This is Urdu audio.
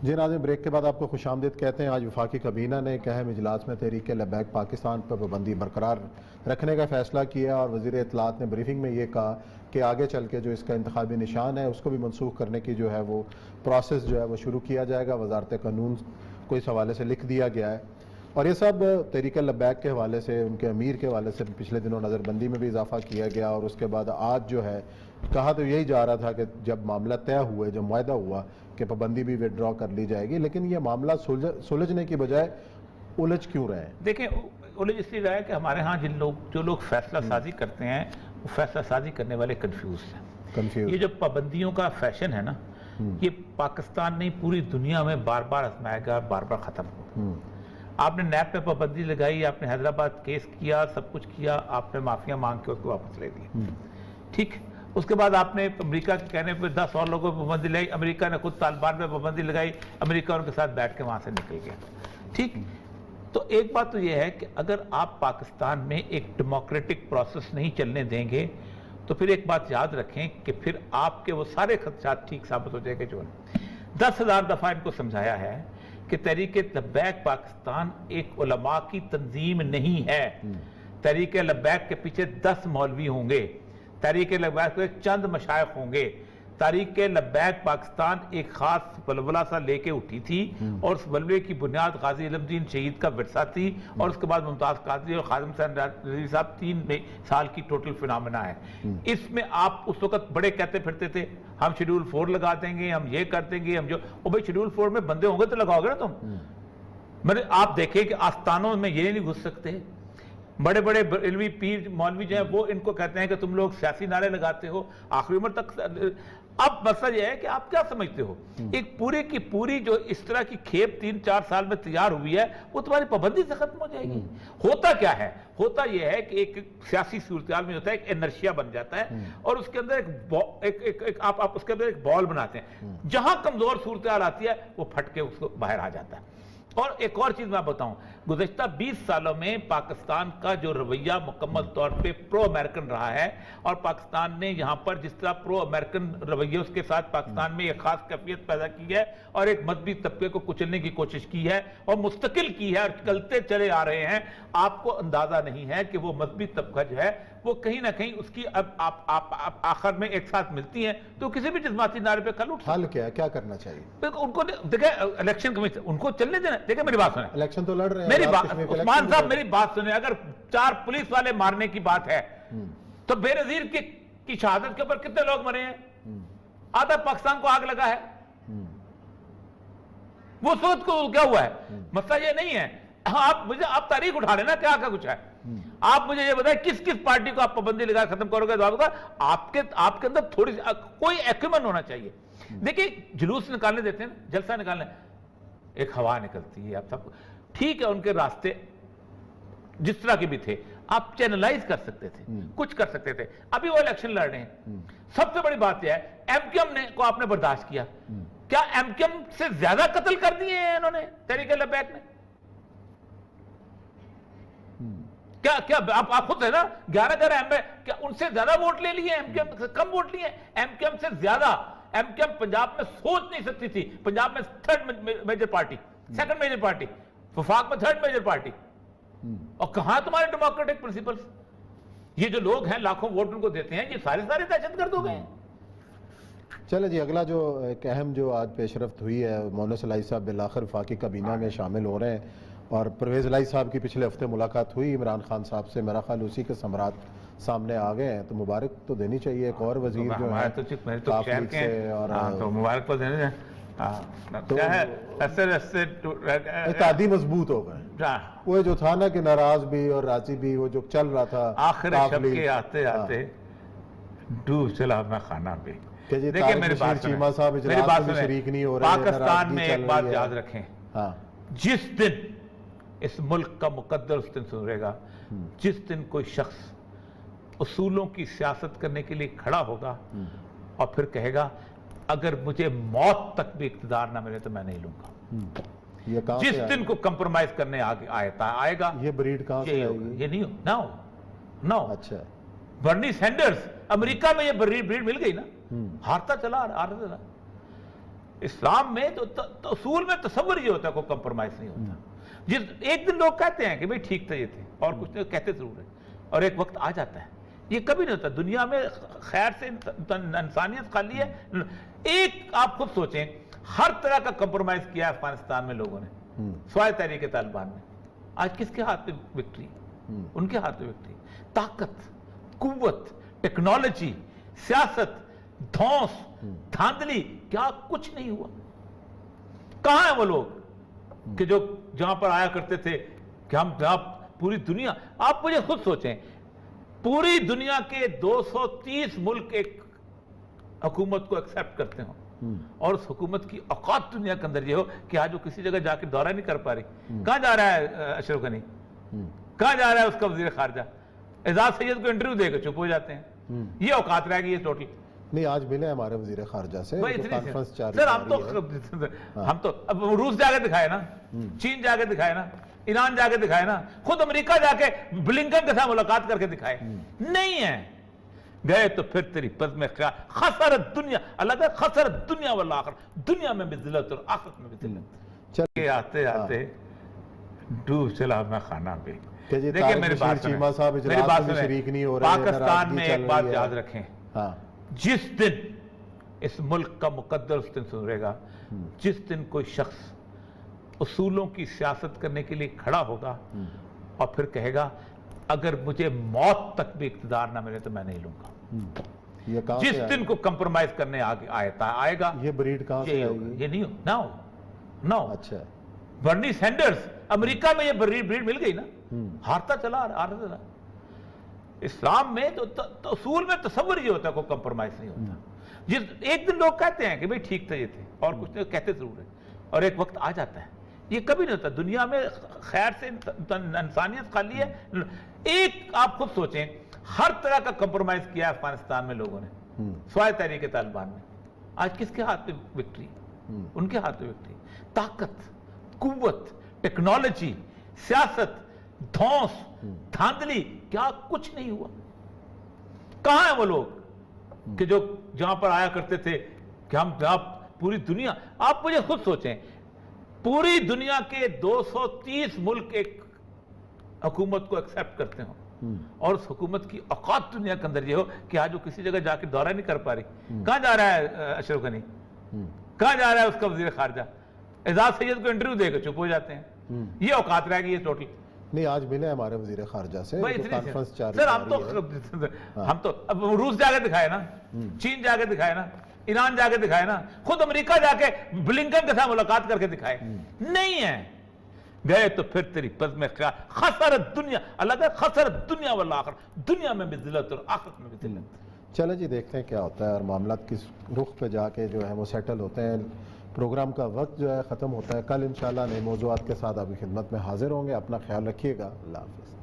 جی ناظرین، بریک کے بعد آپ کو خوش آمدید کہتے ہیں۔ آج وفاقی کابینہ نے ایک اہم اجلاس میں تحریک لبیک پاکستان پر پابندی برقرار رکھنے کا فیصلہ کیا، اور وزیر اطلاعات نے بریفنگ میں یہ کہا کہ آگے چل کے جو اس کا انتخابی نشان ہے اس کو بھی منسوخ کرنے کی جو ہے وہ پروسیس جو ہے وہ شروع کیا جائے گا۔ وزارت قانون کو اس حوالے سے لکھ دیا گیا ہے، اور یہ سب تحریک لبیک کے حوالے سے، ان کے امیر کے حوالے سے پچھلے دنوں نظر بندی میں بھی اضافہ کیا گیا، اور اس کے بعد آج جو ہے کہا تو یہی جا رہا تھا کہ جب معاملہ طے ہوئے، جب معاہدہ ہوا کہ پابندی بھی وڈرا کر لی جائے گی، لیکن یہ معاملہ سلجھنے کی بجائے الجھ کیوں رہے ہیں؟ دیکھیں، الجھ اس لیے رہا ہے کہ ہمارے ہاں جو لوگ فیصلہ سازی کرتے ہیں وہ فیصلہ سازی کرنے والے کنفیوز ہیں۔ یہ جو پابندیوں کا فیشن ہے نا، یہ پاکستان نہیں پوری دنیا میں بار بار آزمائے گا، بار بار ختم ہوگا۔ آپ نے نیب پہ پابندی لگائی، آپ نے حیدرآباد کیس کیا، سب کچھ کیا، آپ نے معافیاں مانگ کے اس کو واپس لے لیا، ٹھیک۔ اس کے بعد آپ نے امریکہ کے کہنے پہ 10 اور لوگوں پہ پابندی لگائی، امریکہ نے خود طالبان پہ پابندی لگائی، امریکہ ان کے ساتھ بیٹھ کے وہاں سے نکل گیا، ٹھیک۔ تو ایک بات تو یہ ہے کہ اگر آپ پاکستان میں ایک ڈیموکریٹک پروسیس نہیں چلنے دیں گے تو پھر ایک بات یاد رکھیں کہ پھر آپ کے وہ سارے خدشات ٹھیک ثابت ہو جائے گے جو 10,000 دفعہ ان کو سمجھایا ہے کہ تحریک لبیک پاکستان ایک علماء کی تنظیم نہیں ہے۔ تحریک لبیک کے پیچھے 10 مولوی ہوں گے، تحریک لبیک کے چند مشائخ ہوں گے۔ تحریک لبیک پاکستان ایک خاص بلبلہ سا لے کے اٹھی تھی، اور اس بلبلے کی بنیاد غازی علم دین شہید کا ورثہ تھی، اور اس کے بعد ممتاز قادری اور خادم حسین رضوی صاحب 3 سال کی ٹوٹل فینامنا ہے۔ اس میں آپ اس وقت بڑے کہتے پھرتے تھے ہم شیڈول 4 لگا دیں گے، ہم یہ کر دیں گے، ہم جو بھائی شیڈول 4 میں بندے ہوں گے تو لگاؤ گے نا تم۔ آپ دیکھیں کہ آستانوں میں یہ نہیں گھس سکتے، بڑے بڑے علوی پیر مولوی جو ہیں وہ ان کو کہتے ہیں کہ تم لوگ سیاسی نعرے لگاتے ہو آخری عمر تک۔ اب مسئلہ یہ ہے کہ آپ کیا سمجھتے ہو، ایک پوری کی پوری جو اس طرح کی کھیپ 3-4 سال میں تیار ہوئی ہے وہ تمہاری پابندی سے ختم ہو جائے گی۔ ہوتا کیا ہے، ہوتا یہ ہے کہ ایک سیاسی صورتحال میں ہوتا ہے ایک انرشیا بن جاتا ہے، اور اس کے اندر آپ اس کے اندر ایک بال بناتے ہیں، جہاں کمزور صورتحال آتی ہے وہ پھٹ کے اس کو باہر آ جاتا ہے۔ اور ایک اور چیز میں بتاؤں، گزشتہ 20 سالوں میں پاکستان کا جو رویہ مکمل طور پہ پرو امریکن رہا ہے، اور پاکستان نے یہاں پر جس طرح پرو امریکن رویے اس کے ساتھ پاکستان میں ایک خاص کیفیت پیدا کی ہے، اور ایک مذہبی طبقے کو کچلنے کی کوشش کی ہے، اور مستقل کی ہے، اور چلتے چلے آ رہے ہیں۔ آپ کو اندازہ نہیں ہے کہ وہ مذہبی طبقہ جو ہے وہ کہیں نہ کہیں اس کی اب آخر میں ایک ساتھ ملتی ہیں تو کسی بھی جذباتی نعرے پہ کل اٹھ۔ حل کیا ہے، کیا کرنا چاہیے؟ ان کو دیکھیں، الیکشن کمیشن ان کو چلنے دینا۔ دیکھیں میری بات سنیں، الیکشن تو لڑ رہے ہیں، میری بات عثمان صاحب میری بات سنیں، اگر 4 پولیس والے مارنے کی بات ہے تو بے نظیر کی شہادت کے اوپر کتنے لوگ مرے ہیں؟ آدھا پاکستان کو آگ لگا ہے، وہ سوچ کو کیا ہوا ہے؟ مسئلہ یہ نہیں ہے، آپ تاریخ اٹھا لینا کیا کچھ ہے۔ آپ مجھے یہ بتائیں کس پارٹی کو آپ پابندی لگا ختم کرو گے تو آپ کے اندر تھوڑی سی کوئی ایکومن ہونا چاہیے۔ دیکھیں جلوس نکالنے دیتے ہیں، جلسہ نکالنے، ایک ہوا نکلتی ہے، آپ سب ٹھیک ہے، ان کے راستے جس طرح کے بھی تھے آپ چینلائز کر سکتے تھے، کچھ کر سکتے تھے۔ ابھی وہ الیکشن لڑ رہے ہیں، سب سے بڑی بات یہ ہے ایم کیو ایم کو آپ نے برداشت کیا، کیا ایم کیو ایم سے زیادہ قتل کر دیے ہیں انہوں نے تحریک لبیک نے؟ کیا آپ خود ہے نا 11 ایم اے، کیا ان سے زیادہ ووٹ لے لیے؟ ایم کیو ایم سے کم ووٹ لیے؟ ایم کیو ایم سے زیادہ؟ ایم کیو ایم پنجاب میں سوچ نہیں سکتی تھی، پنجاب میں 3rd major party, 2nd major party, وفاق میں 3rd میجر پارٹی، اور کہاں تمہارے ڈیموکریٹک پرنسپلز؟ یہ جو لوگ ہیں لاکھوں ووٹ ان کو دیتے ہیں، یہ سارے دہشت گرد ہو گئے ہیں۔ چلے جی، اگلا جو ایک اہم جو آج پیش رفت ہوئی ہے، مونس الہی صاحب بالآخر وفاقی کابینہ میں شامل ہو رہے ہیں، اور پرویز الہی صاحب کی پچھلے ہفتے ملاقات ہوئی عمران خان صاحب سے، میرا خیال اسی کے ثمرات سامنے آ گئے ہیں، تو مبارک تو دینی چاہیے۔ ایک اور وزیر جو ہے کاف لیگ سے، اور مبارک تو دینے ہیں، اتحادی مضبوط ہو گئے۔ وہ جو تھا نا کہ ناراض بھی اور راضی بھی، وہ جو چل رہا تھا آخر شب کے آتے آتے ڈوب چلا میں خانہ پہ۔ دیکھیں میری بات سنیں، شریک نہیں ہو رہے، پاکستان میں ایک بات یاد رکھیں، جس دن اس ملک کا مقدر اس دن سدھرے گا جس دن کوئی شخص اصولوں کی سیاست کرنے کے لیے کھڑا ہوگا اور پھر کہے گا اگر مجھے موت تک بھی اقتدار نہ ملے تو میں نہیں لوں گا۔ جس دن کو کمپرومائز کرنے آئے گا، یہ بریڈ کہاں سے آئے گی؟ یہ نہیں نو اچھا، برنی سینڈرز امریکہ میں یہ بریڈ مل گئی نا، ہارتا چلا اسلام میں تو اصول میں تصور یہ ہوتا ہے کوئی کمپرومائز نہیں ہوتا. ایک دن لوگ کہتے ہیں کہ بھئی ٹھیک تھا یہ تھے اور کچھ نہیں کہتے ضرور ہے, اور ایک وقت آ جاتا ہے. یہ کبھی نہیں ہوتا دنیا میں. خیر سے انسانیت خالی ہے. ایک آپ خود سوچیں, ہر طرح کا کمپرومائز کیا ہے افغانستان میں لوگوں نے سوائے تحریک طالبان نے. آج کس کے ہاتھ میں وکٹری؟ ان کے ہاتھ میں وکٹری. طاقت, قوت, ٹیکنالوجی, سیاست, دھونس, دھاندلی, کیا کچھ نہیں ہوا. کہاں ہیں وہ لوگ کہ جو جہاں پر آیا کرتے تھے کہ ہم جہاں پوری دنیا. آپ مجھے خود سوچیں, پوری دنیا کے 230 ملک ایک حکومت کو ایکسپٹ کرتے ہوں اور اس حکومت کی اوقات دنیا کے اندر یہ ہو کہ آج وہ کسی جگہ جا کے دورہ نہیں کر پا رہی. کہاں جا رہا ہے اشرف غنی؟ کہاں جا رہا ہے اس کا وزیر خارجہ؟ اعزاز سید کو انٹرویو دے کے چپ ہو جاتے ہیں. یہ اوقات رہ گئی ہے ٹوٹل. نہیں, آج ملے ہمارے وزیر خارجہ سے کانفرنس جاری سر. ہم تو اب روس جا کے دکھائے نا, چین جا کے دکھائے نا, ایران جا کے دکھائے نا, خود امریکہ جا کے بلنکن کے ساتھ ملاقات کر کے دکھائے. نہیں ہے. گئے تو پھر تیری بز میں خیال خسرت دنیا. اللہ کہا خسرت دنیا والآخرہ, دنیا میں بھی ذلت اور آخرت میں بھی ذلت. چلے آتے آتے ڈوب چلا میں خانہ پہ. دیکھیں میری بات سنیں, پاکستان میں ایک بات یاد رکھیں, جس دن اس ملک کا مقدر اس دن سنرے گا جس دن کوئی شخص اصولوں کی سیاست کرنے کے لیے کھڑا ہوگا اور پھر کہے گا اگر مجھے موت تک بھی اقتدار نہ ملے تو میں نہیں لوں گا. جس دن کو کمپرومائز کرنے آئے گا. یہ بریڈ کہاں سے آئے گی؟ یہ نہیں نو. اچھا, برنی سینڈرز امریکہ میں یہ بریڈ مل گئی نا, ہارتا چلا. اسلام میں تو اصول میں تصور یہ ہوتا ہے کوئی کمپرومائز نہیں ہوتا. ایک دن لوگ کہتے ہیں کہ بھئی ٹھیک تھا یہ تھے اور کچھ نہیں کہتے ضرور ہے, اور ایک وقت آ جاتا ہے. یہ کبھی نہیں ہوتا دنیا میں. خیر سے انسانیت خالی ہے. ایک آپ خود سوچیں, ہر طرح کا کمپرومائز کیا ہے افغانستان میں لوگوں نے سوائے تحریک طالبان نے. آج کس کے ہاتھ میں وکٹری؟ ان کے ہاتھ میں وکٹری. طاقت, قوت, ٹیکنالوجی, سیاست, دھونس, دھاندلی, کیا کچھ نہیں ہوا. کہاں ہیں وہ لوگ کہ جو جہاں پر آیا کرتے تھے کہ ہم جہاں پوری دنیا. آپ مجھے خود سوچیں, پوری دنیا کے 230 ملک ایک حکومت کو ایکسپٹ کرتے ہوں اور اس حکومت کی اوقات دنیا کے اندر یہ ہو کہ آج وہ کسی جگہ جا کے دورہ نہیں کر پا رہی. کہاں جا رہا ہے اشرف غنی؟ کہاں جا رہا ہے اس کا وزیر خارجہ؟ اعزاز سید کو انٹرویو دے کے چپ ہو جاتے ہیں. یہ اوقات رہ گئی ہے ٹوٹل. نہیں, آج ملے ہمارے وزیر خارجہ سے کانفرنس جاری. سر ہم تو اب روس جا کے دکھائے نا, چین جا کے دکھائے نا, ایران جا کے دکھائے نا, خود امریکہ جا کے بلنکن کے ساتھ ملاقات کر کے دکھائے. نہیں ہے. گئے تو پھر تیری بز میں خیال خسرت دنیا. اللہ کہا خسرت دنیا والآخرہ, دنیا میں بھی ذلت اور آخرت میں بھی ذلت. چلے جی, دیکھتے ہیں کیا ہوتا ہے اور معاملات کس رخ پہ جا کے جو ہے وہ سیٹل ہوتے ہیں. پروگرام کا وقت جو ہے ختم ہوتا ہے. کل انشاءاللہ نئے موضوعات کے ساتھ آپ کی خدمت میں حاضر ہوں گے. اپنا خیال رکھیے گا. اللہ حافظ.